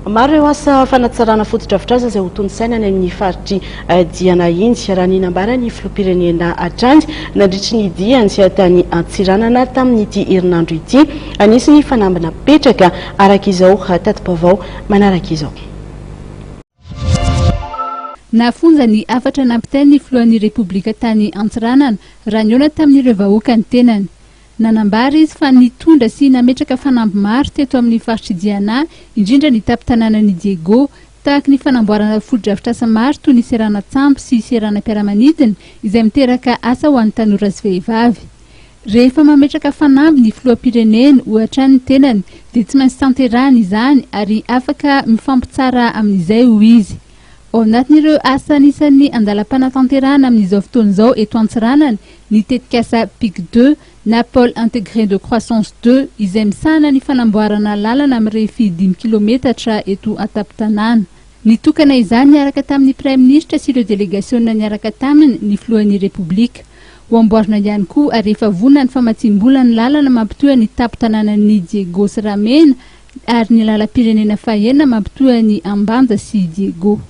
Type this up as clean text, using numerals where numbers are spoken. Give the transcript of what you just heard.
Maro ireo asa fanatsarana foto-drafitr'asa izay ho tony-saina any amin'ny faritry Diana Indy raha ninambara ny filoham-pirenena Atrandy nandritry ny diany sy tany Antsiranana tamin'ity herinandro ity anisy fanambina petraka araka izao tati-baovao manaraka izao. Nafonja ny afatra nampitainy filohan'ny Repoblika tany Antsiranana raha niona tamin'ireo vahoaka ny tenany. Nanambara izy fa nitondra sy nametraka fanamby maro teto amin'ny faritry Diana, indrindra ny tapin-tanànan'i Diego, tahaka ny fanamboarana foto-drafitr'asa maro toy ny serana tsambo sy serana mpiara-manidina izay miteraka asa ho an'ny tanora sy vehivavy. Rehefa mametraka fanamby ny filoham-pirenena ohatra ny tenany dia tsy maintsy tanterahana izany ary afaka mifampitsara amin'izay ho izy. Ao anatin'ireo asa anisan'ny andalam-panatanterahana amin'izao fotoan'izao eto Antsiranana ny tetikasa PIC 2 na pôle intégré de croissance 2 izay misahana ny fanamboarana lalana amin'irefy 5 kilometatra eto an-tampon-tanàna. Nitokana izany niaraka tamin'ny Prime Ministre sy ireo délégation niaraka taminy ny filohan'ny Repoblika. Ho amboarina ihany koa ary efa vonona ny famatsim-bola ny lalana mampitoa ny tampon-tanànan'ny Diego sy Ramena ary ny lalam-pirenena fahaenina mampitoa ny Ambanja sy Diego.